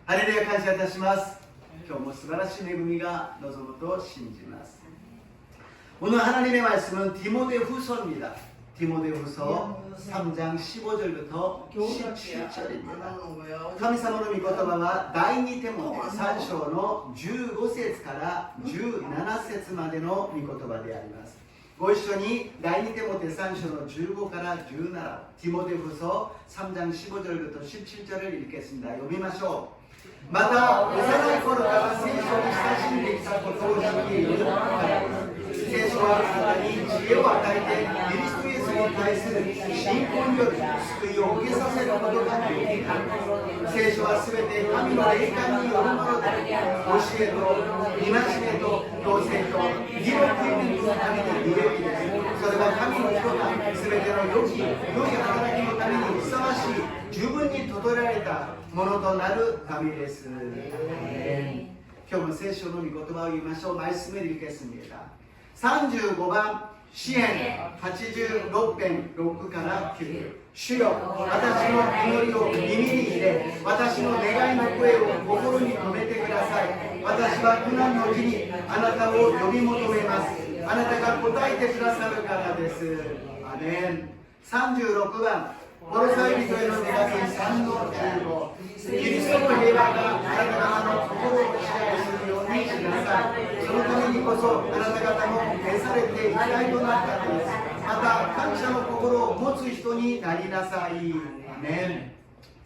ハレルヤ、感謝いたします。今日も素晴らしい恵みが望むと信じます。오늘 하나님의 말씀은 디모데후서입니다. 디모데후서 3장 15절부터 17절입니다. 神様の御言葉は第2テモテ3章の15節から17節までの御言葉であります。ご一緒に第2テモテ3章の15から17、ティモテフソ 3장 15절부터 17절을 읽겠습니다. 読みましょう。また幼い頃から聖書に親しんできたことを知っているからです。聖書はあなたに知恵を与えてキリストイエスに対する信仰により救いを受けさせることができる。聖書はすべて神の霊感によるもので、教えと戒めと統制と義の訓練のために有益です。それは神の人がすべての良い働きのためにふさわしい十分に整えられたものとなるためです。今日も聖書の御言葉を言いましょう。말씀을 읽겠습니다. 35번詩編86編6から9。主よ、私の祈りを耳に入れ、私の願いの声を心に留めてください。私は苦難の日にあなたを呼び求めます。あなたが答えてくださるからです。アメン。36番コロサイ人への手紙3の15。キリストの平和があなた方の心を支配するようにしなさい。そのためにこそあなた方も召されて一体となったのです。また感謝の心を持つ人になりなさい。アメン。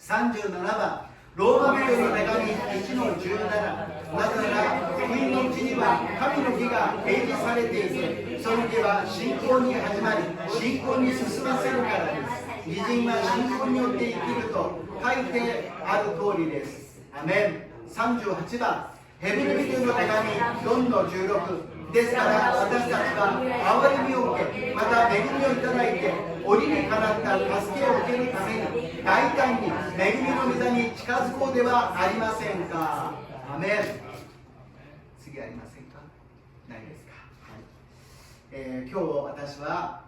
37番ローマ人への手紙1の17。なぜなら福音のうちには神の義が提示されていて、その義は信仰に始まり信仰に進ませるからです。義人は信仰によって生きると書いてある通りです。アメン。38番ヘブル人への手紙4の16。ですから私たちは憐れみを受け、また恵みをいただいて折にかなった助けを受けるために大胆に恵みの御座に近づこうではありませんか。アメン。次ありませんか。ないですか。はい。今日私は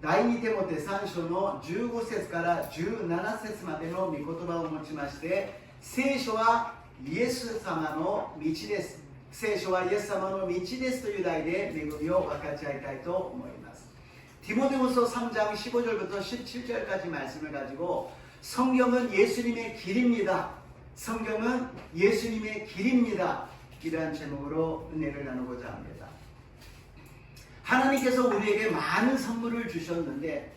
第2テモテ3章の15節から17節までの御言葉を持ちまして、聖書はイエス様の道です。聖書はイエス様の道ですという題で恵みを分かち合いたいと思います。디모데후서 3장 15절부터 17절까지 말씀을 가지고 성경은 예수님의 길입니다. 성경은 예수님의 길입니다. 이러한 제목으로 은혜를 나누고자 합니다. 하나님께서 우리에게 많은 선물을 주셨는데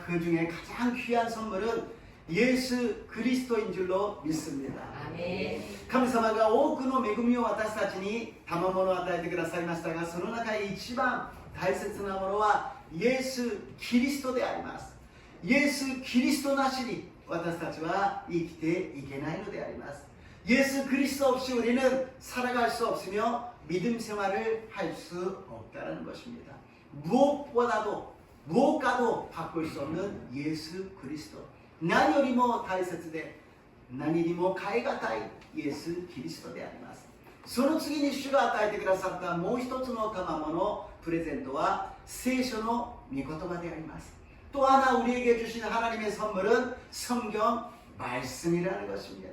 그 중에 가장 귀한 선물은 예수 그리스도인 줄로 믿습니다. 神様が多くの恵みを私たちに賜物を与えてくださいましたが、その中で一番大切なものはイエス・キリストであります。イエス・キリストなしに私たちは生きていけないのであります。예수 그리스도 없이 우리는 살아갈 수 없으며 믿음 생활을 할 수 없다는 것입니다. 무엇과도 바꿀 수 없는 예수 그리스도. 何よりも大切で何よりも代え難いイエス・キリストであります。その次に主が与えてくださったもう一つの賜物プレゼントは聖書の御言葉であります。또 하나 우리에게 주신 하나님의 선물은 성경 말씀이라는 것입니다.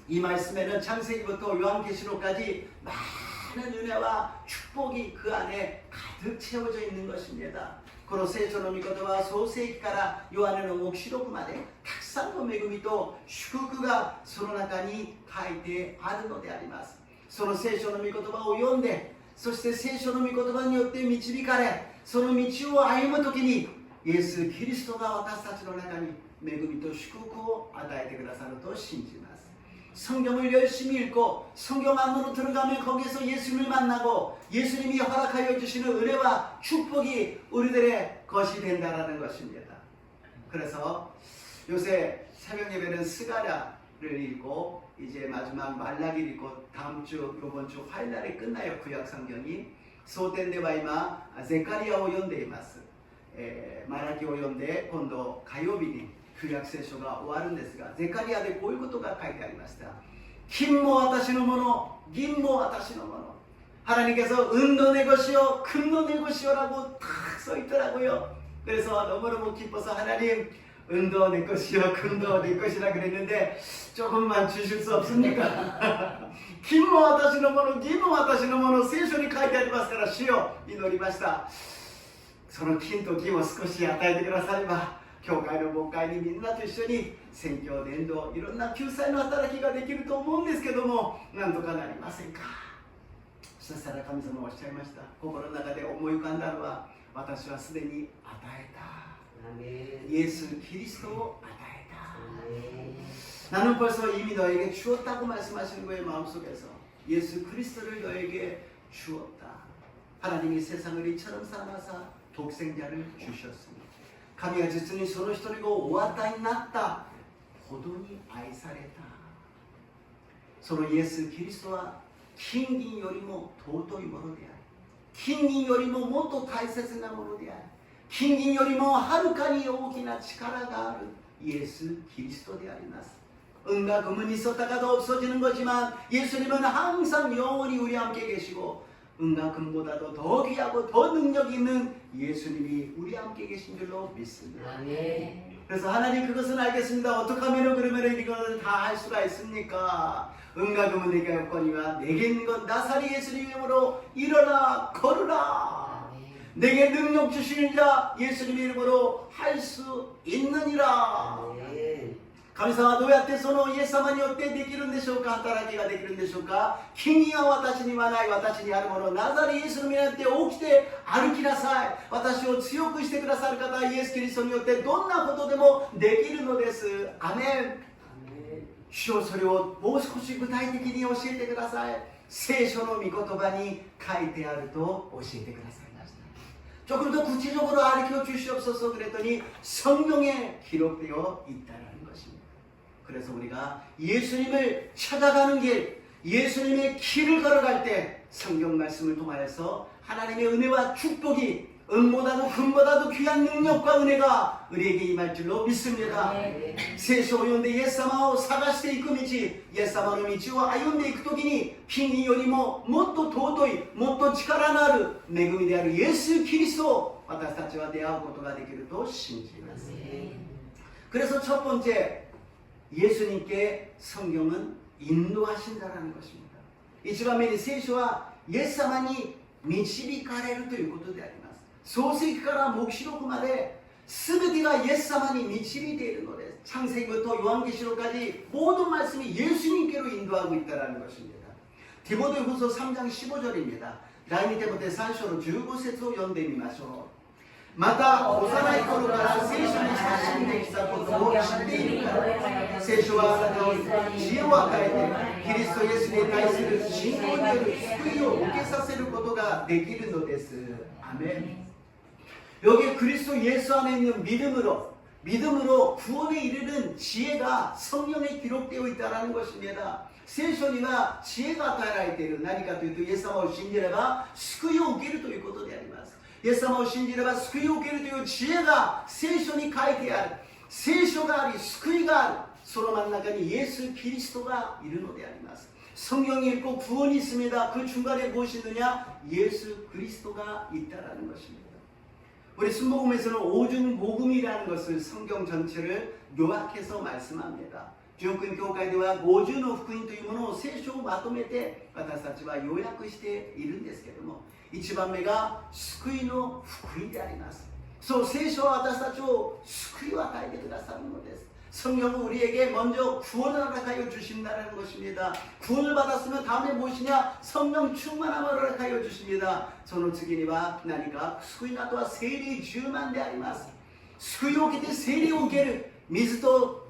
이 말씀에는 창세기부터 요한계시록까지 많은 은혜와 축복이 그 안에 가득 채워져 있는 것입니다. この聖書の御言葉は創世記からヨハネの黙示録までたくさんの恵みと祝福がその中に書いてあるのであります。その聖書の御言葉を読んで、そして聖書の御言葉によって導かれ、その道を歩むときにイエス・キリストが私たちの中に恵みと祝福を与えてくださると信じます。 성경을 열심히 읽고 성경 안으로 들어가면 거기서 예수님을 만나고 예수님이 허락하여 주시는 은혜와 축복이 우리들의 것이 된다는 것입니다. 그래서 요새 새벽 예배는 스가랴를 읽고 이제 마지막 말라기를 읽고 다음 주 이번 주 화요일날에 끝나요. 구약 성경이 소텐데바이마 제카리아오 연대이마스 말라기を読んで今度火曜日に 旧約聖書が終わるんですが、ゼカリアでこういうことが書いてありました。金も私のもの、銀も私のもの. 하나님께서 은도 내 것이요, 금도 내 것이요라고 딱 써 있더라고요. 그래서 너무너무 기뻐서 하나님, 은도 내 것이요 금도 내 것이라 그랬는데 조금만 주실 수 없습니까? 金も私のもの、銀も私のもの、聖書に書いてありますから主よ祈りました。その金と銀を少し与えてくだされば、教会の牧会にみんなと一緒に宣教伝道、いろんな救済の働きができると思うんですけども、なんとかなりませんか。そしたら神様はおっしゃいました。心の中で思い浮かんだのは、私はすでに与えた。イエス・キリストを与えた。 나는 벌써 이미 너에게 주었다고 말씀하시는 거예요. 마음속에서 예수 그리스도를 너에게 주었다. 하나님이 세상을 이처럼 사랑하사 독생자를 주셨으니神は実にその一人をお与えになったほどに愛された。そのイエス・キリストは金銀よりも尊いものである。金銀よりももっと大切なものである。金銀よりもはるかに大きな力があるイエス・キリストであります。 은과 금은 있었다가도 없어지는 거지만 예수님은 항상 영원히 우리와 함께 계시고 은과 금보다도 더 귀하고 더 능력 있는 예수님이 우리와 함께 계신 줄로 믿습니다. 그래서 하나님 그것은 알겠습니다. 어떻게 하면 그러면 이것을 다 할 수가 있습니까? 은과 금은 내게 없거니와 내게 있는 건 나사리 예수님 이름으로 일어나 걸으라. 내게 능력 주시는 자 예수님 이름으로 할 수 있느니라. 神様はどうやってそのイエス様によってできるんでしょうか。働きができるんでしょうか。金銀は私にはない、私にあるもの。ナザレイエスの皆によって起きて歩きなさい。私を強くしてくださる方、イエス・キリストによってどんなことでもできるのです。アメン。主よそれをもう少し具体的に教えてください。聖書の御言葉に書いてあると教えてくださいました。 조금 더 구체적으로 가르쳐 주시옵소서 그랬더니 성경에 기록되어 있다는 것입니다. 그래서 우리가 예수님을 찾아가는 길, 예수님의 길을 걸어갈 때 성경 말씀을 통하여서 하나님의 은혜와 축복이 은보다도 금보다도 귀한 능력과 은혜가 우리에게 임할 줄로 믿습니다. 聖書を読んでイエス様を探していく道、イエス様の道を歩んでいくときに金銀よりももっと尊い、もっと力のある恵みであるイエス・キリストを私たちは出会うことができると信じます。 그래서 첫 번째 예수님께 성경은 인도하신다라는 것입니다. 이치반目に聖書はイエス様に導かれるということであります。 創世記から黙示録まで全てがイエス様に導いているのです。 창세기부터 요한계시록까지 모든 말씀이 예수님께로 인도하고 있다는 것입니다. 디모데후서 3장 15절입니다.第2テモテ3章の15節を読んでみましょう。 また幼い頃から聖書に親しんできたことを知っているから、聖書はあなたに知恵を与えてキリストイエスに対する信仰による救いを受けさせることができるのです。アメン。 여기 그리스도 예수 안에 있는 믿음으로 구원에 이르는 지혜가 성경에 기록되어 있다는 것입니다. 聖書には知恵が与えられている。何かというとイエス様を信じれば救いを受けるということであります。 イエス様を信じれば救いを受けるという知恵が聖書に書いてある。聖書があり救いがある。その真ん中にイエス・キリストがいるのであります。 성경이 있고 구원이 있습니다. 그 중간에 무엇이 있느냐? 예수 그리스도가 있다라는 것입니다. 우리 순복음에서는 오중복음이라는 것을 성경 전체를 요약해서 말씀합니다. 純君教会では50の福音というものを聖書をまとめて私たちは要約しているんですけれども、1番目が救いの福音であります。そう聖書は私たちを救いを与えてくださるのです。 성경은 우리에게 먼저 구원을 허락하여 주신다는 것입니다. 구원을 받았으면 다음에 무엇이냐? 성령 충만함을 허락하여 주십니다. その次には何か救いの後は聖霊充満であります。救いを受けて聖霊を受ける。水と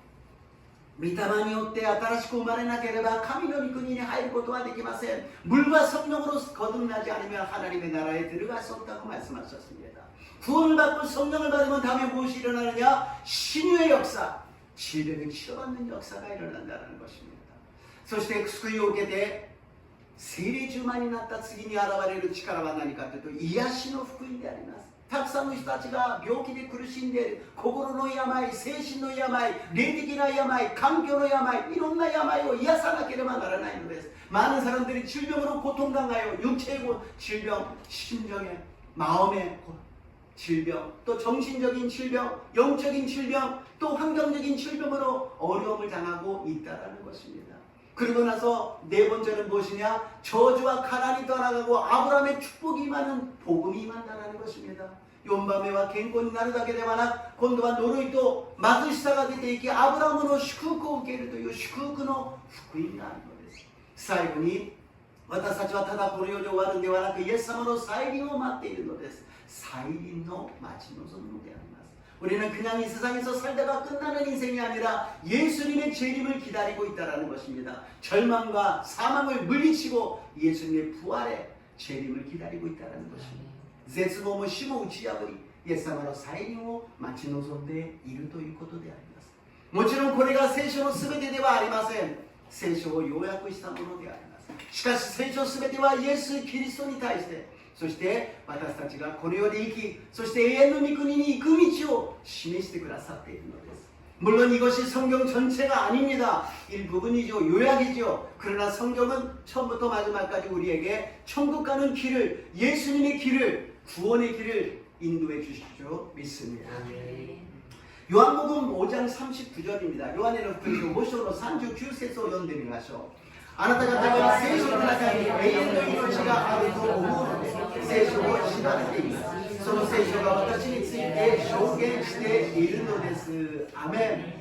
御霊によって新しく生まれなければ神の御国に入ることはできません。 물과 성령으로 거듭나지 않으면 하나님의 나라에 들어갈 수 없다고 말씀하셨습니다. 구원을 받고 성령을 받으면 다음에 무엇이 일어나느냐? 신유의 역사, 질병을 치료받는 역사가 일어난다는 것입니다. そして救いを受けて聖霊充満になった次に現れる力は何かというと癒しの福音であります。 たくさんの人たちが病気で苦しんでいる。心の病、精神の病、霊的な病、環境の病、いろんな病を癒さなければならないのです。 많은 사람들이 질병으로 고통당하여 육체의 질병, 심정의, 마음의 질병, 또 정신적인 질병, 영적인 질병, 또 환경적인 질병으로 어려움을 당하고 있다는 것입니다. 그러고 나서 네 번째는 무엇이냐? 저주와 가난이 떠나가고 아브라함의 축복이 임하는 복음이 임한다는 것입니다. 욤바메와 겐콘이 나르다게 되마나 곤도와 노로이と貧しさが出ていきアブラムの祝福を受けるという祝福の福音があるのです。最後に私たちはただこの世で終わるんではなくイエス様の再臨を待っているのです。再臨の待ち望むのであります。 우리는 그냥 이 세상에서 살다가 끝나는 인생이 아니라 예수님의 재림을 기다리고 있다는 것입니다. 절망과 사망을 물리치고 예수님의 부활의 재림을 기다리고 있다는 것입니다. 絶望も死も打ち破り、イエス様の再臨を待ち望んでいるということであります。もちろんこれが聖書のすべてではありません。聖書を要約したものであります。しかし聖書すべてはイエス・キリストに対して、そして私たちがこの世で生き、そして永遠の御国に行く道を示してくださっているのです。 물론 이것이 성경 전체가 아닙니다. 일부분이죠. 요약이죠. 그러나 성경은 처음부터 마지막까지 우리에게 천국 가는 길을, 예수님의 길을, 구원의 길을 인도해 주십시오. 믿습니다. 요한복음 5장 39절입니다. 요한의福音書 5章の39節を読んでみましょう。 あなた方は聖書の中に永遠の命があると思うので聖書を調べています。その聖書が私について証言しているのです。아멘.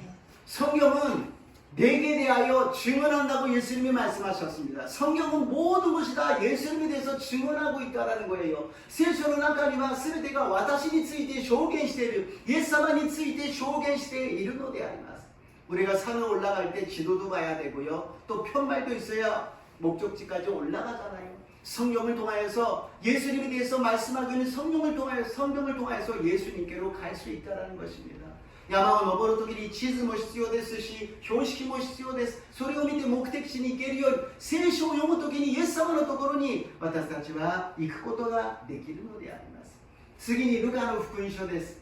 성경은 내게 대하여 증언한다고 예수님이 말씀하셨습니다. 성경은 모든 것이 다 예수님에 대해서 증언하고 있다는 거예요. 聖書の中には全てが私について証言している、イエス様について証言しているのであります。 우리가 산을 올라갈 때 지도도 봐야 되고요. 또 편말도 있어야 목적지까지 올라가잖아요. 성경을 통하여서 예수님에 대해서 말씀하기는 성경을 통하여서 예수님께로 갈 수 있다는 것입니다. 山を登るときに地図も必要ですし、標識も必要です。それを見て目的地に行けるように、聖書を読むときにイエス様のところに私たちは行くことができるのであります。次にルカの福音書です。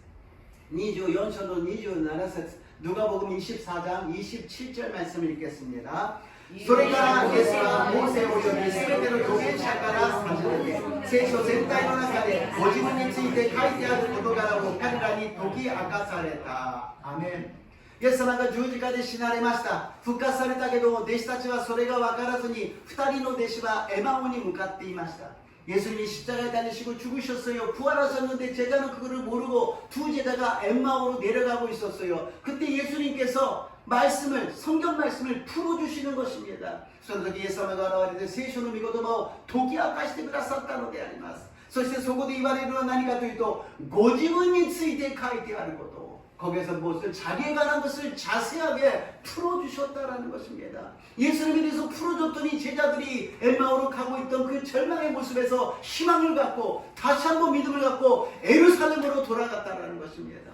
24章の27節 누가복음 24장 27절 말씀을 읽겠습니다. それからイエスはモーセを呼びすべての預言者から尋ねて聖書全体の中でご自分について書いてある事柄を彼らに解き明かされた。アメン。イエス様が十字架で死なれました。復活されたけど弟子たちはそれが分からずに2人の弟子はエマオに向かっていました。 예수님이 십자가에 달리시고 죽으셨어요. 부활하셨는데 제자는 그거를 모르고 두 제자가 엠마오로 내려가고 있었어요. 그때 예수님께서 말씀을, 성경 말씀을 풀어주시는 것입니다. その時イエス様が現れて聖書の御言葉を解き明かしてくださったのであります。そしてそこで言われるのは何かというと、ご自分について書いてあること。 거기에서 무엇을 자기에 관한 것을 자세하게 풀어주셨다라는 것입니다. 예수님에 대해서 풀어줬더니 제자들이 엠마오로 가고 있던 그 절망의 모습에서 희망을 갖고 다시 한번 믿음을 갖고 에루살렘으로 돌아갔다라는 것입니다.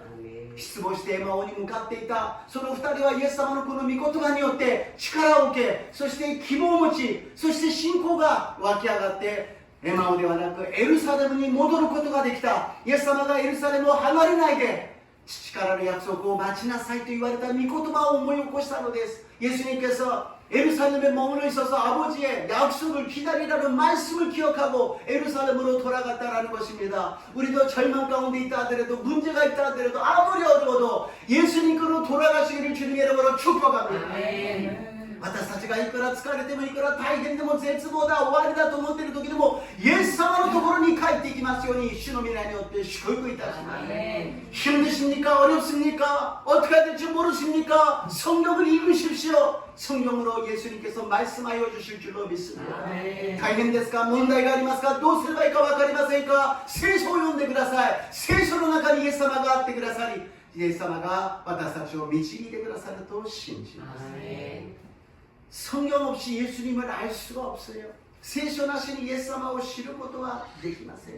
失望してエマオに向かっていたその二人はイエス様のこの御言葉によって力を受け、そして希望を持ち、そして信仰が湧き上がってエマオではなくエルサレムに戻ることができた。イエス様がエルサレムを離れないで 父からの約束を待ちなさいと言われた御言葉を思い起こしたのです。 예수님께서 에루살렘에 머물러 있어서 아버지의 약속을 기다리라는 말씀을 기억하고 에루살렘으로 돌아갔다라는 것입니다. 우리도 절망 가운데 있다 하더라도 문제가 있다 하더라도 아무리 어려워도 예수님께로 돌아가시기를 주님의 이름으로 축복합니다. 아멘. 私たちがいくら疲れてもいくら大変でも絶望だ終わりだと思っている時でもイエス様のところに帰っていきますように主の皆によって祝福いたします。 힘드십니까? 어렵습니까? 어떻게 해야 될지 모르십니까? 성경을 읽으십시오. 성경으로 예수님께서 말씀하여 주실 줄로 믿습니다. 大変ですか? 문제가 ありますか? どうすればいいか分かりませんか?聖書を読んでください。聖書の中にイエス様があってくださり、イエス様が私たちを導いてくださると信じます。 성경 없이 예수님을 알 수가 없어요. 聖書なしにイエス様を知ることはできません。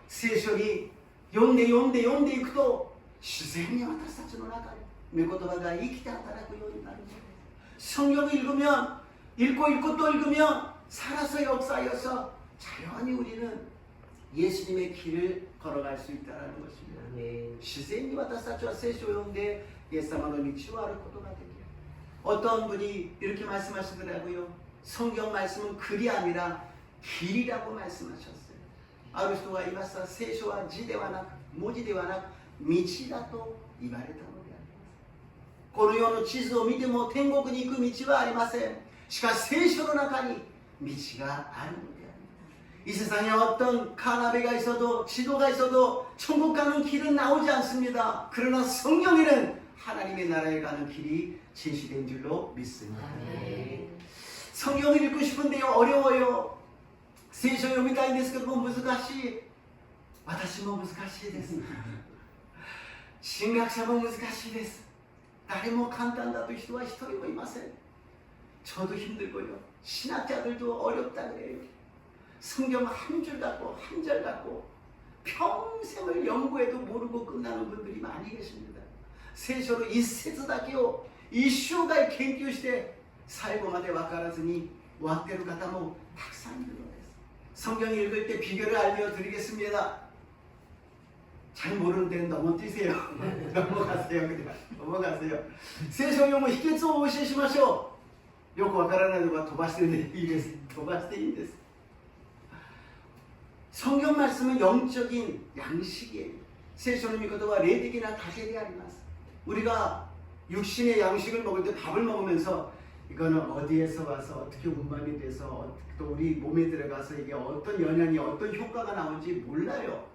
聖書に読んでいくと自然に私たちの中に御言葉が生きて働くようになる。 성경을 읽고 또 읽으면 살아서 역사하여서 자연히 우리는 예수님의 길을 걸어갈 수 있다는 것입니다. 自然に私たちは聖書を読んでイエス様の道を歩くことができる。 어떤 분이 이렇게 말씀하시더라고요. 성경 말씀은 글이 아니라 길이라고 말씀하셨어요. ある人がいました。聖書は字ではなく文字ではなく道だと言われたのであります。この世の地図を見ても天国に行く道はありません。しかし聖書の中に道があるのであります。이 세상에 어떤 카나베가 있어도 지도가 있어도 천국 가는 길은 나오지 않습니다. 그러나 성경에는 하나님의 나라에 가는 길이 제시된 줄로 믿습니다. 성경을 읽고 싶은데요, 어려워요. 聖書を読みたいんですけども難しい。私も難しいです。神学者も難しいです。誰も簡単だという人は一人もいません。 저도 힘들고요. 신학자들도 어렵다 그래요. 성경 한 줄 갖고 한 절 갖고 평생을 연구해도 모르고 끝나는 분들이 많이 계십니다. 聖書の一節だけを一生涯研究して最後まで分からずに終わっている方もたくさんいるのです。 성경 읽을 때 비결을 알려드리겠습니다. 잘 모르는 데는 넘어뛰세요. 넘어가세요. 그냥 넘어가세요. 聖書を読む秘訣をお教えしましょう。よくわからないのが飛ばしていいです。飛ばしていいんです。 성경 말씀은 영적인 양식이에요. 聖書の御言葉は霊的な糧であります。 우리가 육신의 양식을 먹을 때 밥을 먹으면서 이거는 어디에서 와서 어떻게 운반이 돼서 또 우리 몸에 들어가서 이게 어떤 영향이 어떤 효과가 나오는지 몰라요.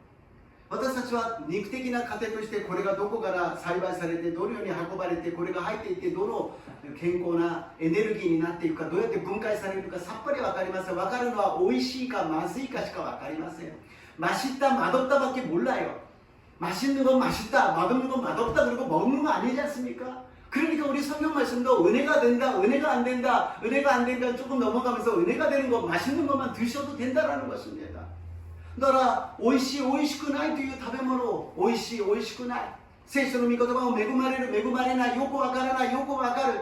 私たちは肉的な糧としてこれがどこから栽培されてどのように運ばれてこれが入っていってどの健康なエネルギーになっていくかどうやって分解されるかさっぱり分かりません。分かるのは美味しいかまずいかしか分かりません。 맛있다 맛없다밖에 몰라요. 맛있는 건 맛있다 맛없는 건 맛없다 그리고 먹는 거 아니지 않습니까? 그러니까 우리 성경 말씀도 은혜가 된다 은혜가 안 된다 은혜가 안 된다 조금 넘어가면서 은혜가 되는 거 맛있는 것만 드셔도 된다라는 것입니다. だから美味しい美味しくないという食べ物を美味しい美味しくない聖書の御言葉を恵まれる恵まれないよくわからないよくわかる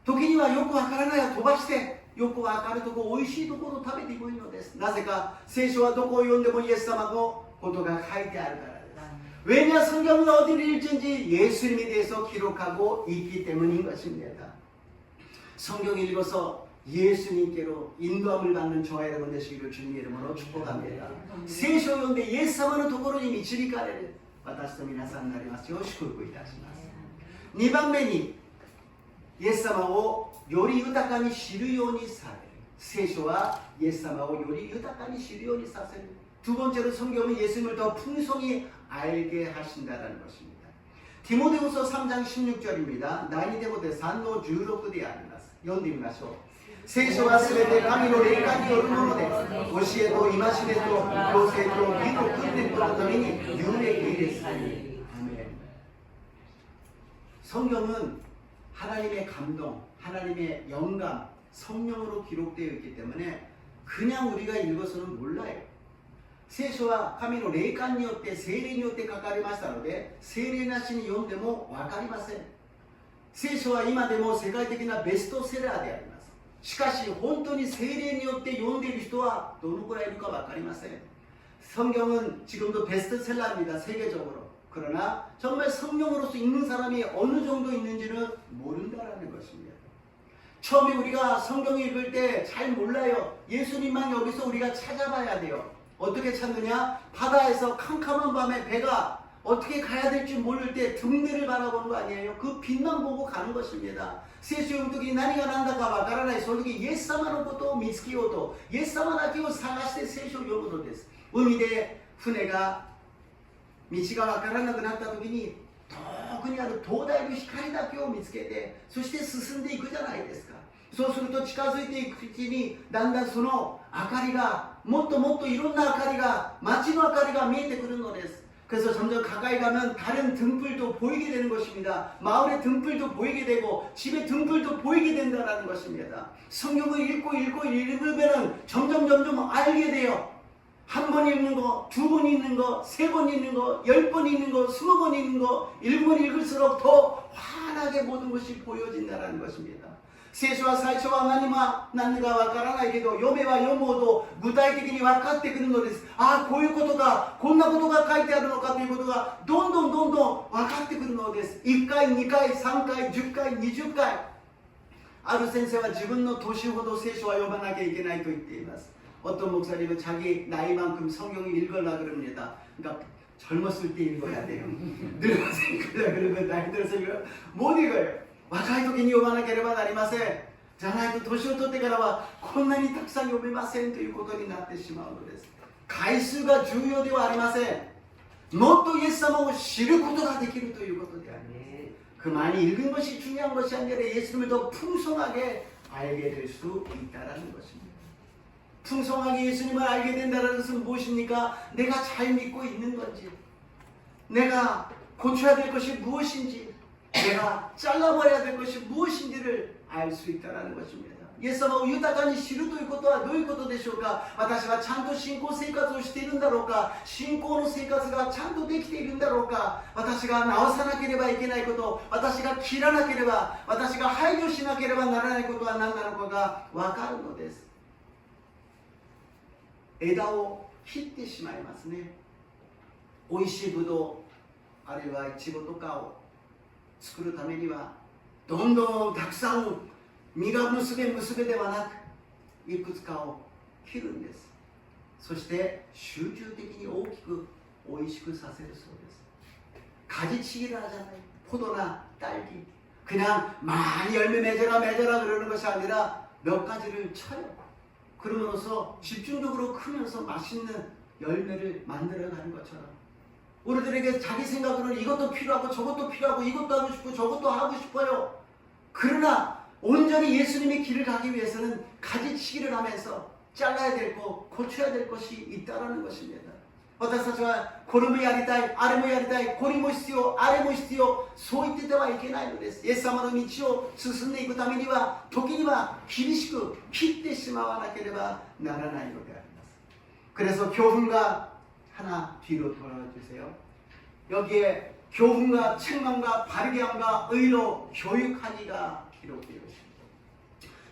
時にはよくわからないを飛ばしてよくわかるところ美味しいところを食べていくのです。なぜか聖書はどこを読んでもイエス様のことが書いてあるからです。 왜냐 성경은 어디를 읽든지 예수님에 대해서 기록하고 있기 때문인 것입니다. 성경 읽어서 예수님께로 인도함을 받는 저와 여러분 되시기를 주님의 이름으로 축복합니다. 聖書を読んでイエス様のところに導かれる私と皆さんになりますよう祝福いたします。 2番目にイエス様をより豊かに知るようにされる。聖書はイエス様をより豊かに知るようにさせる。 두 번째로 성경은 예수님을 더 풍성히 알게 하신다는 것입니다. 디모데후서 3장 16절입니다. 第二テモテ3の16であります。読んでみましょう。 聖書はすべて神の霊感によるもので教えと戒めと養成と義の訓練とのために有益です。 아멘. 성경은 하나님의 감동, 하나님의 영감, 성령으로 기록되어 있기 때문에 그냥 우리가 읽어서는 몰라요. 聖書は神の霊感によって聖霊によって書かれましたので聖霊なしに読んでも分かりません。聖書は今でも世界的なベストセラーであります。しかし本当に聖霊によって読んでいる人はどのくらいいるか分かりません。 성경은 지금도 베스트셀러입니다. 세계적으로. 그러나 정말 성령으로서 읽는 사람이 어느 정도 있는지는 모른다라는 것입니다. 처음에 우리가 성경을 읽을 때 잘 몰라요. 예수님만 여기서 우리가 찾아봐야 돼요. 어떻게 찾느냐? 바다에서 캄캄한 밤에 배가 어떻게 가야 될지 모를 때 등대를 바라보는 거 아니에요? 그 빛만 보고 가는 것입니다. 聖書を読むときに何が何だかわからない。その時イエス様のことを見つけようとイエス様だけを探して聖書を読むのです。海で船が道がわからなくなった時に遠くにある灯台の光だけを見つけてそして進んでいくじゃないですか。そうすると近づいていくうちにだんだんその明かりがもっともっといろんな明かりが街の明かりが見えてくるのです。 그래서 점점 가까이 가면 다른 등불도 보이게 되는 것입니다. 마을의 등불도 보이게 되고 집의 등불도 보이게 된다는 것입니다. 성경을 읽고 읽으면 점점 알게 돼요. 한 번 읽는 거, 두 번 읽는 거, 세 번 읽는 거, 10번 읽는 거, 20번 읽는 거 읽으면 읽을수록 더 환하게 모든 것이 보여진다는 것입니다. 聖書は最初は何がわからないけど読めば読むほど具体的に分かってくるのです。ああこういうことかこんなことが書いてあるのかということがどんどん分かってくるのです。1回2回3回10回20回ある先生は自分の年ほど聖書は読まなきゃいけないと言っています。 어떤 목사님은 자기 나이만큼 성경을 읽으려고 그럽니다. 그러니까 젊었을 때 읽어야 돼요. 늙어서 읽으려 그러면 나이 들어서 못 읽어요. 若い時に読まなければなりません。じゃないと年を取ってからはこんなにたくさん読めませんということになってしまうのです。回数が重要ではありません。もっとイエス様を知ることができるということであります。그 많이 읽은 것이 중요한 것이 아니라 예수님을 더 풍성하게 알게 될 수 있다라는 것입니다. 풍성하게 예수님을 알게 된다는 것은 무엇입니까? 내가 잘 믿고 있는 건지, 내가 고쳐야 될 것이 무엇인지, 내가 잘라버려야 될 것이 무엇인지를 알 수 있다는 것입니다. イエス様を豊かに知るということはどういうことでしょうか。私はちゃんと信仰生活をしているんだろうか。信仰の生活がちゃんとできているんだろうか。私が直さなければいけないこと、私が切らなければ、私が配慮しなければならないことは何なのかが分かるのです。枝を切ってしまいますね。おいしいぶどう、あるいはイチゴとかを作るためには、どんどんたくさん実が結べではなく、いくつかを切るんです。そして集中的に大きくおいしくさせるそうです。가지치기를 하잖아요. 포도나 딸기. 그냥 많이 열매 맺어라 그러는 것이 아니라 몇 가지를 쳐요. 그러면서 집중적으로 크면서 맛있는 열매를 만들어가는 것처럼 우리들에게 자기 생각으로는 이것도 필요하고 저것도 필요하고 이것도 하고 싶고 저것도 하고 싶어요. 그러나 온전히 예수님의 길을 가기 위해서는 가지치기를 하면서 잘라야 될 것, 고쳐야 될 것이 있다라는 것입니다. 私たちはこれもやりたい、あれもやりたい、これも必要、あれも必要、そう言っててはいけないのです。イエス様の道を進んでいくためには、時には厳しく切ってしまわなければならないのであります。 그래서 교훈과 하나 뒤로 돌아주세요. 여기에 교훈과 책망과 바르게 함과 의로 교육하기가 기록되어 있습니다.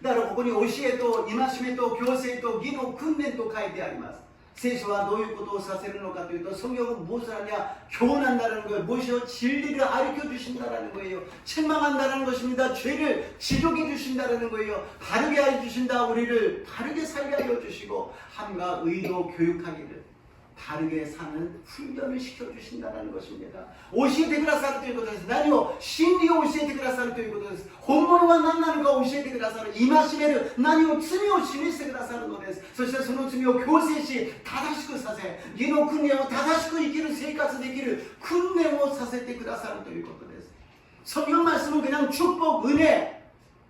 だからここに教えと戒めと矯正と義の訓練と書いてあります。聖書はどういうことをさせるのかというと성경은 무엇을 하냐? 교훈한다는 거예요. 무엇이요? 진리를 가르쳐 주신다는 거예요. 책망한다는 것입니다. 죄를 지적해 주신다는 거예요. 바르게 하여 주신다. 우리를 바르게 살게 하여 주시고 함과 의로 교육하기를 바르게 사는 훈련을 시켜주신다는 것입니다. 教えてくださるということです。何を真理を教えてくださるということです。本物は何なのかを教えてくださる。戒める。何を罪を示してくださるのです。そしてその罪を矯正し正しくさせ、義の訓練を正しく生きる生活できる訓練をさせてくださるということです。 성경 말씀은 그냥 축복, 은혜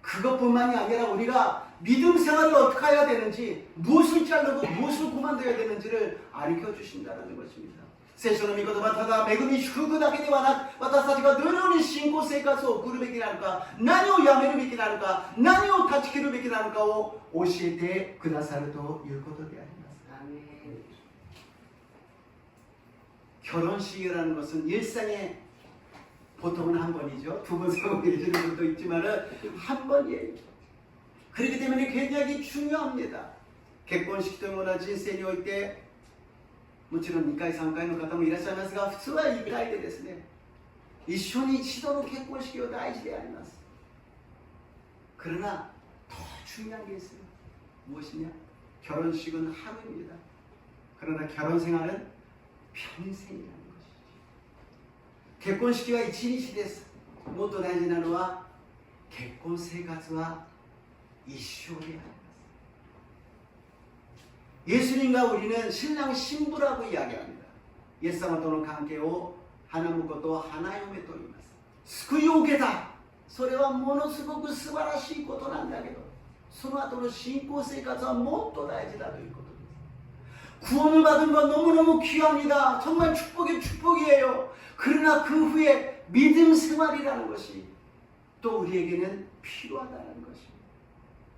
그것뿐만이 아니라 우리가 믿음 생활을 어떻게 해야 되는지, 무엇을 자르고 무엇을 그만둬야 되는지를 가르쳐 주신다는 것입니다. 聖書の御言葉、ただ恵み祝福だけではなく、私たちがどのように信仰生活を送るべきなのか、何をやめるべきなのか、何を断ち切るべきなのかを教えてくださるということであります。 결혼식이라는 것은 일생에 보통은 한 번이죠. 두 번, 세 번 계시는 분도 있지만은 한 번이에요. 그렇기 때문에 굉장히 중요합니다. 결혼식 때문에 인생에おいてもちろん2回3回の方もいらっしゃいますが、普通は1回でですね、一緒に一度の結婚式を大事であります。 그러나 더 중요한 게 있어요. 무엇이냐? 결혼식은 하루입니다. 그러나 결혼 생활은 평생이라는 것이죠. 결혼식이 1日です。もっと大事なのは結婚生活は一生であります。 예수님과 우리는 신랑 신부라고 이야기합니다. 예수님과의 관계를 하나님과 하나님의と言います。救いを受けた。それはものすごく素晴らしいことなんだけど、その後の信仰生活はもっと大事だということです。 구원을 받은 건 너무너무 귀합니다. 정말 축복의 축복이에요. 그러나 그 후에 믿음 생활이라는 것이 또 우리에게는 필요하다는 것입니다.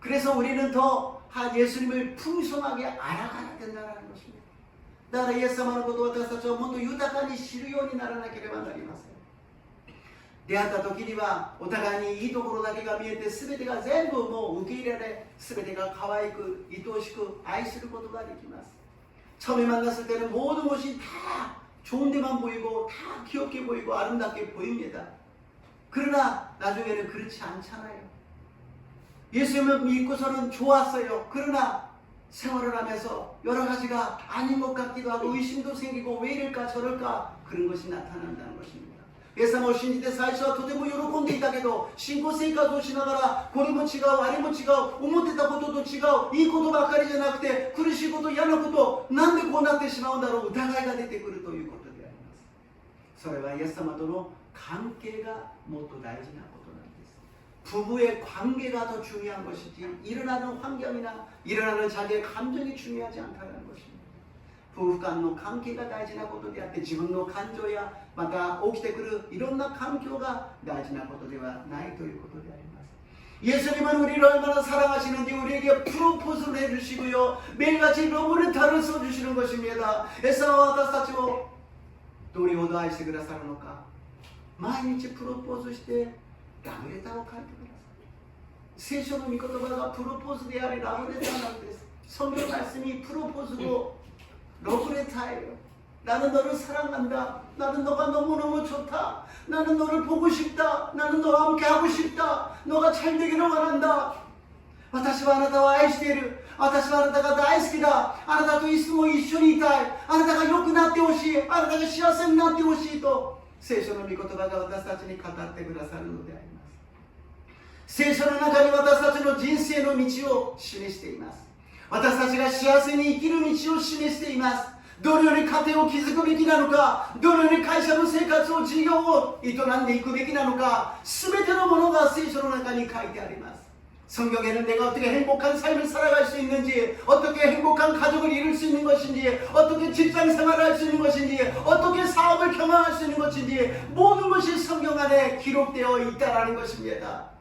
그래서 우리는 더 예수님을 풍성하게 알아가야 된다는 것입니다. だからイエス様のことを私たちはもっと豊かに知るようにならなければなりません。出会った時にはお互いにいいところだけが見えて全てが全部もう受け入れられ、全てが可愛く愛おしく愛することができます。 처음에 만났을 때는 모든 것이 다 좋은 데만 보이고 다 귀엽게 보이고 아름답게 보입니다. 그러나 나중에는 그렇지 않잖아요. 예수님을 믿고서는 좋았어요. 그러나 생활을 하면서 여러 가지가 아닌 것 같기도 하고 의심도 생기고 왜 이럴까 저럴까 그런 것이 나타난다는 것입니다. イエス様を信じて最初はとても喜んでいたけど、信仰生活をしながらこれも違うあれも違う、思ってたことと違う、いいことばっかりじゃなくて苦しいこと嫌なこと、なんでこうなってしまうんだろう、疑いが出てくるということであります。それはイエス様との関係がもっと大事なことなんです。 부부의 관계가 더 중요한 것이지 일어나는 환경이나 일어나는 자기의 감정이 중요하지 않다는 것입니다. 夫婦間の関係が大事なことであって、自分の感情やまた起きてくるいろんな環境が大事なことではないということであります。 예수님은 우리를 얼마나 사랑하시는지 우리에게 프로포즈를 해주시고요, 매일같이 러브레터를 써주시는 것입니다. イエス様は私たちをどれほど愛してくださるのか、毎日プロポーズしてラブレターを書いてください。聖書の御言葉がプロポーズでありラブレターなんです。 성경 말씀이 프로포즈고 러브레터예요. 나는 너를 사랑한다. 나는 너가 너무너무 좋다. 나는 너를 보고 싶다. 나는 너와 함께 하고 싶다. 너가 잘 되기를 원한다. 私はあなたを愛している。私はあなたが大好きだ。あなたといつも一緒にいたい。あなたが良くなってほしい。あなたが幸せになってほしいと聖書の御言葉が私たちに語ってくださるのであります。聖書の中に私たちの人生の道を示しています。私たちが幸せに生きる道を示しています。どのように家庭を築くべきなのか、どのように会社の生活を事業を営んでいくべきなのか、全てのものが聖書の中に書いてあります。 성경에는 내가 어떻게 행복한 삶을 살아갈 수 있는지, 어떻게 행복한 가족을 이룰 수 있는 것인지, 어떻게 직장 생활을 할 수 있는 것인지, 어떻게 사업을 경영할 수 있는 것인지 모든 것이 성경 안에 기록되어 있다라는 것입니다.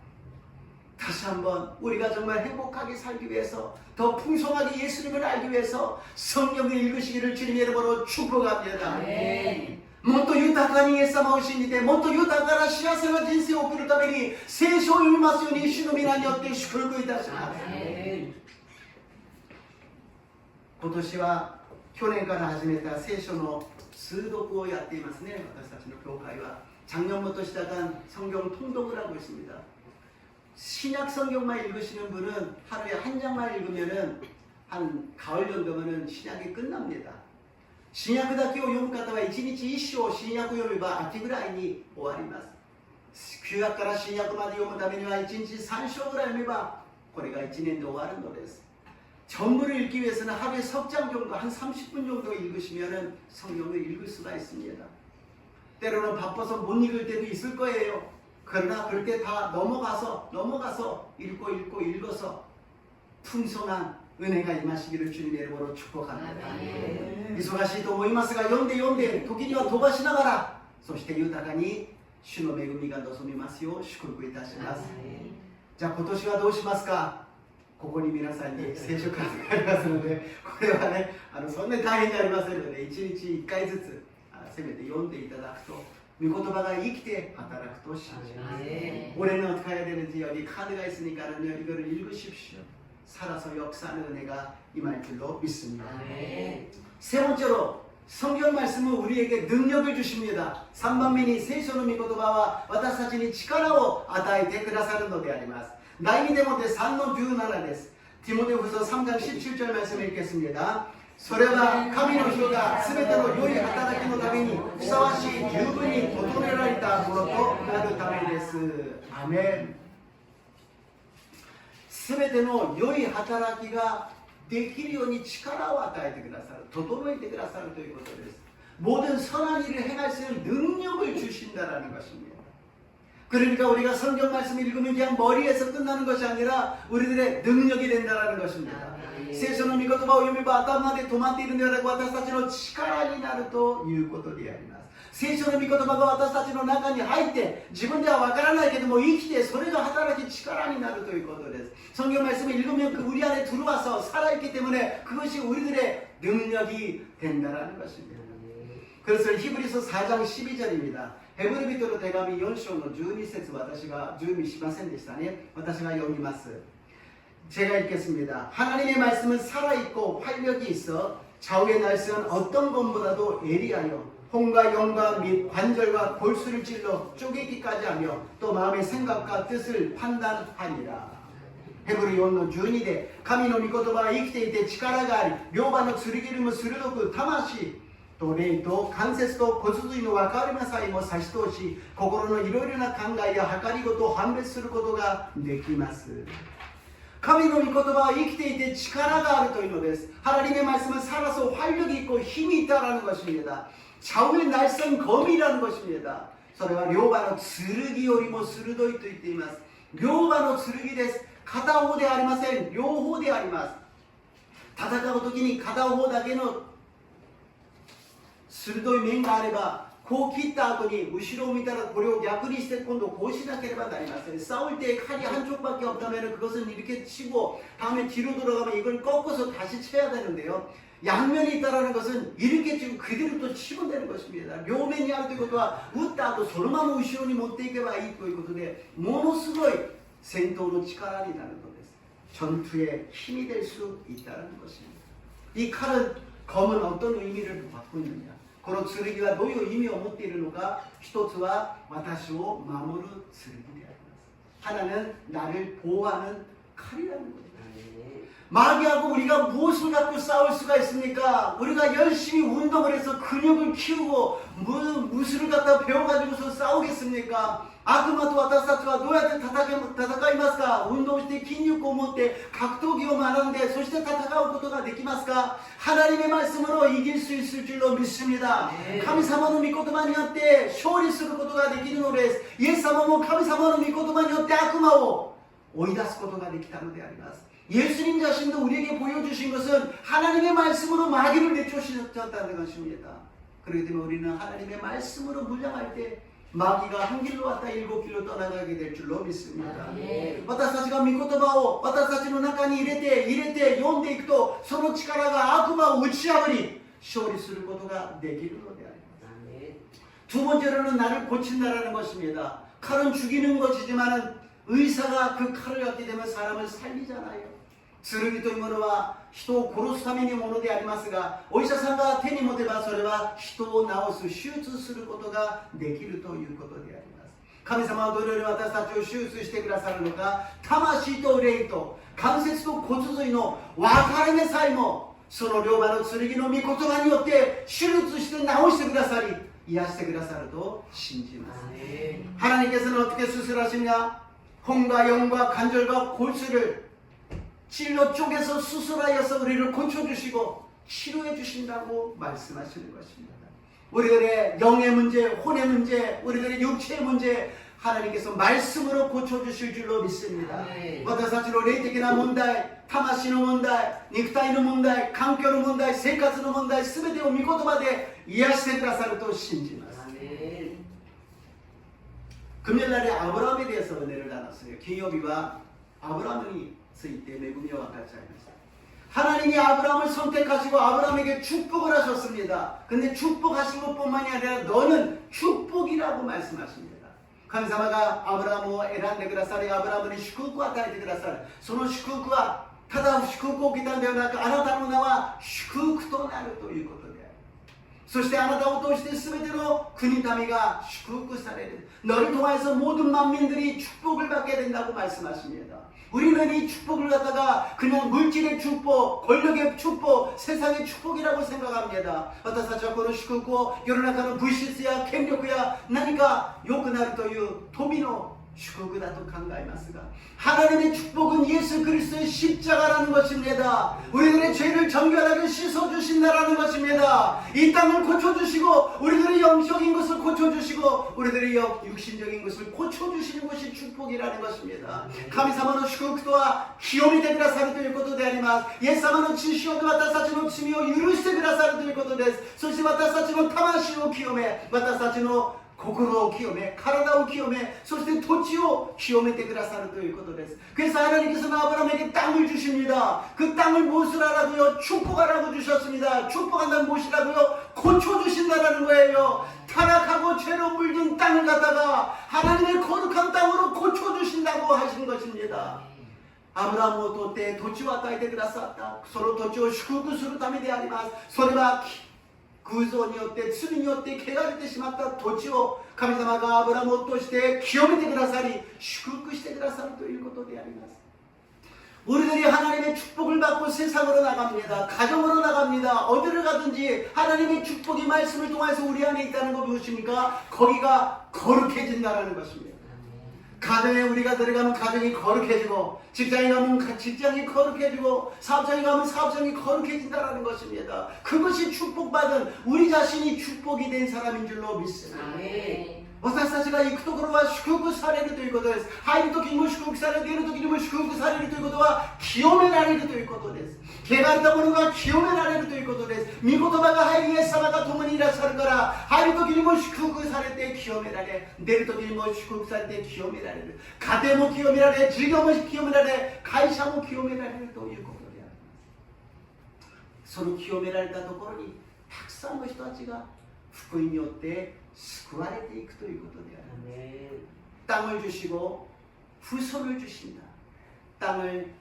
다시 한번 우리가 정말 행복하게 살기 위해서, 더 풍성하게 예수님을 알기 위해서 성경을 읽으시기를 주님의 이름으로 축복합니다. 네. もっと豊かにイエス様を信じて、もっと豊かな幸せな人生を送るために聖書を読みますように主の皆によって祝福いたします。今年は去年から始めた聖書の通読をやっていますね。私たちの教会は작년부터 시작한 성경 통독을 하고 있습니다. 신약 성경만 읽으시는 분은 하루에 한 장만 읽으면은 한 가을 정도면은 신약이 끝납니다. 新約だけを読む方は1日1章新約を読めば秋ぐらいに終わります。旧約から新約まで読むためには1日3章ぐらい読めばこれが1年で終わるのです。 전부를 읽기 위해서는 하루에 석 장 정도, 한 30분 정도 읽으시면 성경을 읽을 수가 있습니다. 때로는 바빠서 못 읽을 때도 있을 거예요. 그러나 그럴 때 다 넘어가서 읽어서 풍성한 은혜가 임하시기를 주님의 이름으로 축복합니다. 忙しいと思いますが読んで時には飛ばしながら、そして豊かに主の恵みが望みますよう祝福いたします。じゃあ今年はどうしますか。ここに皆さんに聖書からありますので、これはね、そんなに大変じゃありませんので、1日1回ずつせめて読んでいただくと、御言葉が生きて働くと信じます。 올해는 어떻게 해야 되는지 여기 카드가 있으니까는 이거를 읽으십시오. 살아서 역사하는 은혜가 임할 줄로 믿습니다. 세 번째로 성경 말씀은 우리에게 능력을 주십니다. 3番目に聖書の御言葉は私たちに力を与えてくださるのであります。第2デモテ3の17です。ティモテフ書3장 17절 말씀을 읽겠습니다. それは神の人が全ての良い働きのためにふさわしい十分に整えられたものとなるためです。アメン。 すべての良い働きができるように力を与えてくださる、整えてくださるということです。 모든 선한 일을 행할 수 있는 능력을 주신다라는 것입니다. 그러니까 우리가 성경 말씀을 읽으면 그냥 머리에서 끝나는 것이 아니라 우리들의 능력이 된다라는 것입니다. 聖書の御言葉を読めば頭で止まっているのではなく、私たちの力になるということであります。 聖書の御言葉が私たちの中に入って自分ではわからないけども生きてそれが働き力になるということです。 성경 말씀을 읽으면 그 우리 안에 들어와서 살아있기 때문에 그것이 우리들의 능력이 된다는 것입니다. 그래서 히브리서 4장 12절입니다. 헤브리비토로 대감이 4章の12節私が準備しませんでしたね。私が読みます。 제가 읽겠습니다. 하나님의 말씀은 살아있고 활력이 있어 좌우의 날선 어떤 것보다도 예리하여 혼과 영과 및 관절과 골수를 찔러 쪼개기까지 하며 또 마음의 생각과 뜻을 판단하니라. ヘブル4の12で、神の御言葉は生きていて力があり、両刃の剣よりも鋭く魂と霊と関節と骨髄の分かりなさいも差し通し、心のいろいろな考えや計りごとを判別することができます。神の御言葉は生きていて力があるというのです。하나님의 말씀은 살아서 활력이 있고 힘이 있다라는 것입니다. 좌우의 날선 검이라는 것입니다. それは両刃の剣よりも鋭いと言っています。両刃の剣です。片方ではありません。両方であります。戦う時に片方だけの鋭い面があれば、こう切った後に後ろを見たらこれを逆にして今度こうしなければなりません。싸울 때 칼이 한쪽밖에 없다면 그것은 이렇게 치고 다음에 뒤로 돌아가면 이걸 꺾어서 다시 쳐야 되는데요. 양면이 있다라는 것은 이렇게 지금 그대로 또 치면 되는 것입니다.両面にあるということは打った後そのまま後ろに持っていけばいいということで、ものすごい戦闘の力になるのです。 전투의 힘이 될 수 있다는 것입니다. 이 칼은 검은 어떤 의미를 갖고 있느냐? この剣はどういう意味を持っているのか。一つは私を守る剣であります。 하나는 나를 보호하는 칼이라는 것입니다. 마귀하고 우리가 무엇을 갖고 싸울 수가 있습니까? 우리가 열심히 운동을 해서 근육을 키우고 무술을 갖다 배워가지고서 싸우겠습니까? 악마도 私たちはどうやって戦いますか? 운동して筋肉を持って格闘技を学んでそして戦うことができますか? 하나님의 말씀으로 이길 수 있을 줄로 믿습니다. 神様の御言葉によって勝利することができるのです。イエス様も神様の御言葉によって悪魔を追い出すことができたのであります。 예수님 자신도 우리에게 보여주신 것은 하나님의 말씀으로 마귀를 내쫓으셨다는 것입니다. 그렇기 때문에 우리는 하나님의 말씀으로 물량할 때 마귀가 한 길로 왔다 일곱 길로 떠나가게 될 줄로 믿습니다. 私たちが御言葉を私たちの中に入れて読んでいくと、その力が悪魔を打ち破り勝利することができるのであります。 두 번째로는 나를 고친다라는 것입니다. 칼은 죽이는 것이지만 의사가 그 칼을 갖게 되면 사람을 살리잖아요. 剣というものは人を殺すためにものでありますが、お医者さんが手に持てばそれは人を治す、手術することができるということであります。神様はどのように私たちを手術してくださるのか。魂と霊と関節と骨髄の分かれ目さえもその両刃の剣の御言葉によって手術して治してくださり癒してくださると信じます。 하나님께서는 어떻게 수술하시냐? 혼과 영과 관절과 골수를 찔러 쪼개서 수술하여서 우리를 고쳐주시고 치료해 주신다고 말씀하시는 것입니다. 우리들의 영의 문제, 혼의 문제, 우리들의 육체의 문제 하나님께서 말씀으로 고쳐주실 줄로 믿습니다. 私たちの霊的な問題、魂の問題、肉体の問題、環境の問題、生活の問題、すべてを御言葉で癒してくださると信じます。 금요일날에 아브라함에 대해서 은혜를 나눴어요. 기업이와 아브라함이 ついて恵みを分かち合いました。 하나님이 아브라함을 선택하시고 아브라함에게 축복을 하셨습니다. 근데 축복하신 것뿐만이 아니라 너는 축복이라고 말씀하십니다. 神様がアブラハムを選んでくださり、アブラハムに祝福を与えてくださる。その祝福はただ祝福を受けたのではなく、あなたの名は祝福となるということである。そしてあなたを通して全ての国民が祝福される。 너를 통해서 모든 만민들이 축복을 받게 된다고 말씀하십니다. 우리는 이 축복을 갖다가 그냥 물질의 축복, 권력의 축복, 세상의 축복이라고 생각합니다. 私たちはこの祝福を世の中の物質や権力や何か良くなるという富の祝福だと考えますが、 하나님의 축복은 예수 그리스도의 십자가라는 것입니다. 우리들의 죄를 정결하게 씻어주신다라는 것입니다. 이 땅을 고쳐주시고 우리들의 영적인 것을 고쳐주시고 우리들의 육신적인 것을 고쳐주시는 것이 축복이라는 것입니다. 神様の祝福とは清めてくださるということであります。イエス様の血潮で私たちの罪を許してくださるということです。そして私たちの魂を清め、私たちの 心を清め、体を清め、そして土地を清めてくださるということです。 그래서 하나님께서는 아브라함에게 땅을 주십니다. 그 땅을 무엇을 하라고요? 축복하라고 주셨습니다. 축복한다는 무엇이라고요? 고쳐주신다라는 거예요. 타락하고 죄로 물든 땅을 갖다가 하나님의 거룩한 땅으로 고쳐주신다고 하신 것입니다. アブラハムをとって土地を与えてくださった。その土地を祝福するためであります。それは 偶像によって罪によって汚れてしまった土地を神様がアブラハムを通して清めてくださり祝福してくださるということであります。 우리들이 하나님의 축복을 받고 세상으로 나갑니다. 가정으로 나갑니다. 어디를 가든지 하나님의 축복이 말씀을 통해서 우리 안에 있다는 거 무엇입니까? 거기가 거룩해진다는 것입니다. 가정에 우리가 들어가면 가정이 거룩해지고, 직장에 가면 직장이 거룩해지고, 사업장에 가면 사업장이 거룩해진다는 것입니다. 그것이 축복받은 우리 자신이 축복이 된 사람인 줄로 믿습니다. 私たちが行くところは祝福されるということです。入るときにも祝福され、出るときにも祝福されるということは清められるということです。汚れたものが清められるということです。御言葉が入り、イエス様が共にいらっしゃるから、入るときにも祝福されて清められ、出るときにも祝福されて清められる。家庭も清められ、事業も清められ、会社も清められるということであります。その清められたところにたくさんの人たちが福音によって救われていくということであります。땅을 주시고 후손을 주신다. 땅을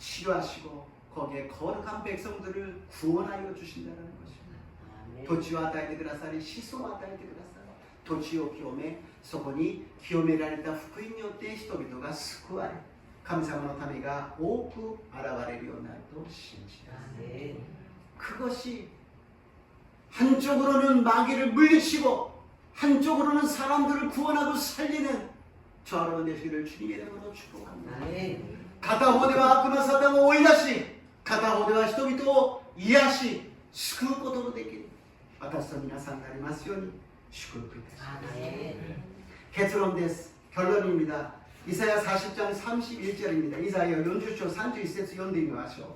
치료하시고 거기에 거룩한 백성들을 구원하여 주신다는 것입니다. 土地を与えてくださり、子孫を与えてくださり、土地を清め、そこに清められた福音によって人々が救われ、神様の民が多く現れるようになると信じます。 그것이 한쪽으로는 마귀를 물리치고 한쪽으로는 사람들을 구원하고 살리는 저와 여러분 되시기를 주님의 이름으로 축복합니다.片方では悪魔サタンを追い出し、片方では人々を癒し、救うことのできる私と皆さんがありますように祝福いたします。結論です。결론입니다. 이사야 40장 31절입니다. 이사야 40장 31절読んでみましょう。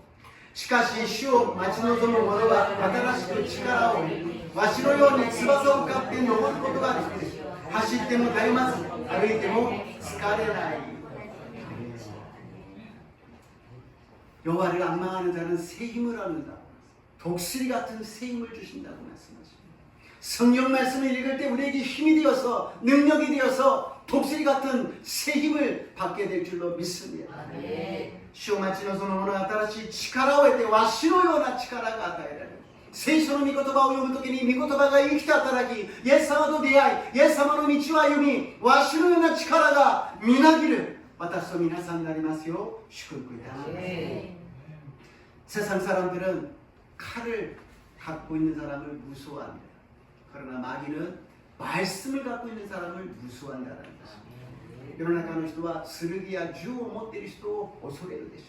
しかし主を待ち望む者は新しく力を得、わしのように翼を飼って登ることができる。走ってもたゆまず、歩いても疲れない。 여호와를 앙망하는 자는 새 힘을 얻는다. 독수리 같은 새 힘을 주신다고 말씀하십니다. 성경 말씀을 읽을 때 우리에게 힘이 되어서, 능력이 되어서 독수리 같은 새 힘을 받게 될 줄로 믿습니다. 主を待ち望む者は新しい力を得て、わしのような力が与えられる。聖書の御言葉を読むときに御言葉が生きて働き、イエス様と出会い、イエス様の道を歩み、わしのような力がみなぎる私と皆さんになりますよう祝福いたします。 세상 사람들은 칼을 갖고 있는 사람을 무서워합니다. 그러나 마귀는 말씀을 갖고 있는 사람을 무서워한다는 것입니다. 世の中の人は剣や銃を持っている人を恐れるでしょ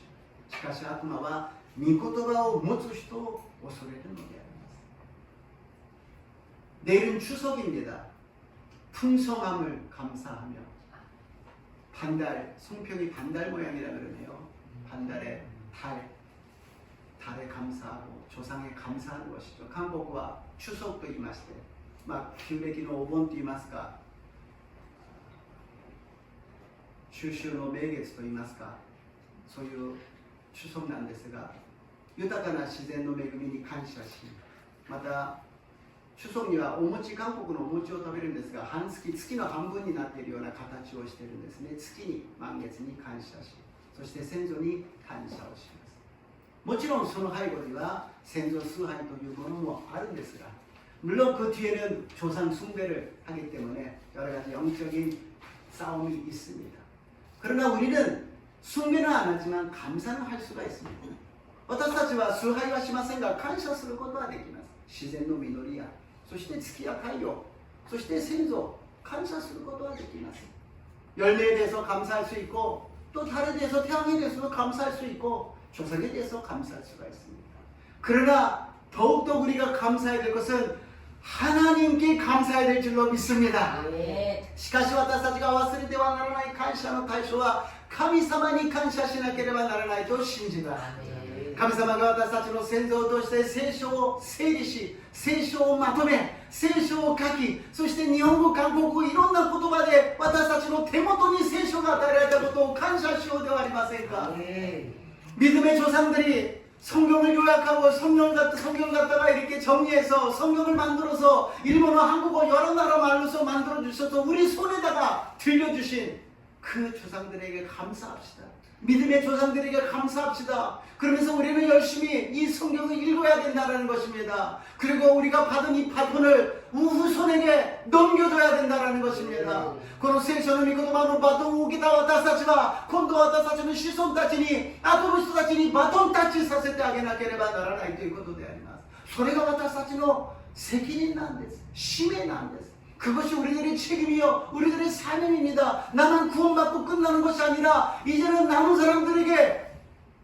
う。しかし悪魔は御言葉を持つ人を恐れるのであります。 내일은 추석입니다. 풍성함을 감사하며 반달, 송편이 반달 모양이라 그러네요. 반달에 달에 감사하고 조상에 감사하는 것이죠. 한국과 추석도 이마시되 막旧暦のお盆と言いますか、中秋の名月と言いますか、そういう추석なんですが、豊かな自然の恵みに感謝し、また추석にはお餅、韓国のお餅を食べるんですが、半月、月の半分になっているような形をしているんですね。月に、満月に感謝し、そして先祖に感謝をします。もちろんその背後には先祖崇拝というものもあるんですが、 물론 그 뒤에는 조상 숭배를 하기 때문에 여러 가지 영적인 싸움이 있습니다. 그러나 우리는 숭배는 안 하지만 감사는 할 수가 있습니다. 私たちは崇拝はしませんが感謝することはできます。自然の実りや、そして月や太陽、そして先祖感謝することはできます。 열매에 대해서 감사할 수 있고, 또 달에 대해서, 태양에 대해서도 감사할 수 있고, 조상에 대해서 감사할 수가 있습니다. 그러나 더욱더 우리가 감사해야 될 것은 하나님께 감사해야 될 줄로 믿습니다. しかし私たちが忘れてはならない感謝の対象は神様に感謝しなければならないと信じます。神様が私たちの先祖として聖書を整理し、聖書をまとめ、聖書を書き、そして日本語、韓国語、いろんな言葉で私たちの手元に聖書が与えられたことを感謝しようではありませんか。 믿음의 조상들이 성경을 요약하고 성경을 갖다가 이렇게 정리해서 성경을 만들어서 일본어, 한국어 여러 나라 말로서 만들어 주셔서 우리 손에다가 들려주신 그 조상들에게 감사합시다. 믿음의 조상들에게 감사합시다. 그러면서 우리는 열심히 이 성경을 읽어야 된다는 것입니다. 그리고 우리가 받은 이 바톤을 후손에게 넘겨줘야 된다는 것입니다. この聖書の御言葉のバトンを受けた私たちは、今度私たちの子孫たちに、後の人たちにバトンタッチさせてあげなければならないということであります。それが私たちの責任なんです。使命なんです。 그것이 우리들의 책임이요 우리들의 사명입니다. 나만 구원받고 끝나는 것이 아니라 이제는 남은 사람들에게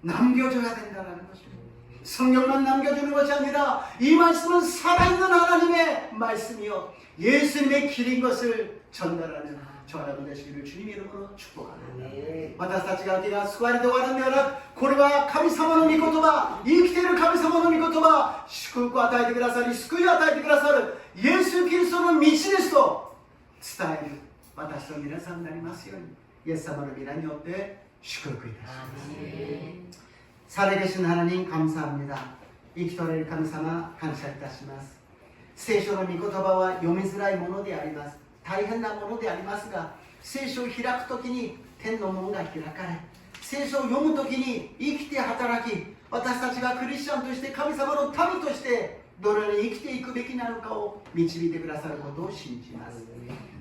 남겨줘야 된다는 것입니다. 성경만 남겨주는 것이 아니라 이 말씀은 살아있는 하나님의 말씀이요 예수님의 길인 것을 전달하는 저 여러분 되시기를 주님의 이름으로 축복합니다. 私たちが気が救われて終わるんではなく、これは神様の御言葉、生きている神様の御言葉、祝福を与えてくださり、救いを与えてくださるイエス・キリストの道ですと伝える私と皆さんになりますように、イエス様の皆によって祝福いたします。 살아계신 하나님 감사합니다. 이기토레를 감사마 감사いたします. 聖書の御言葉は読みづらいものであります。大変なものでありますが、聖書を開くときに天の門が開かれ、聖書を読むときに生きて働き、私たちがクリスチャンとして神様の民としてどのように生きていくべきなのかを導いてくださることを信じます。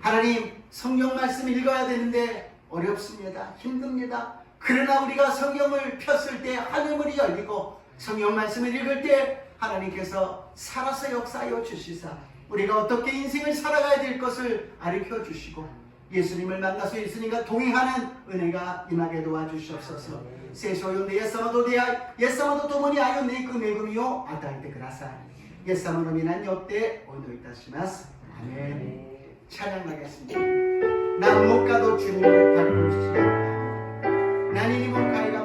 하나님, 성경 말씀 읽어야 되는데 어렵습니다. 힘듭니다. 그러나 우리가 성경을 폈을 때 하늘문이 열리고 성경 말씀을 읽을 때 하나님께서 살아서 역사하여 주시사 우리가 어떻게 인생을 살아가야 될 것을 가르쳐 주시고 예수님을 만나서 예수님과 동행하는 은혜가 임하게 도와주시옵소서. 聖書を読んでイエス様と出会い、イエス様と共に歩んでいく恵みを与えてください。イエス様の皆によってお祈りいたします。アーメン。 찬양하겠습니다. 난 못 가도 주님을 밟고 싶습니다. 난 이리 못 가리가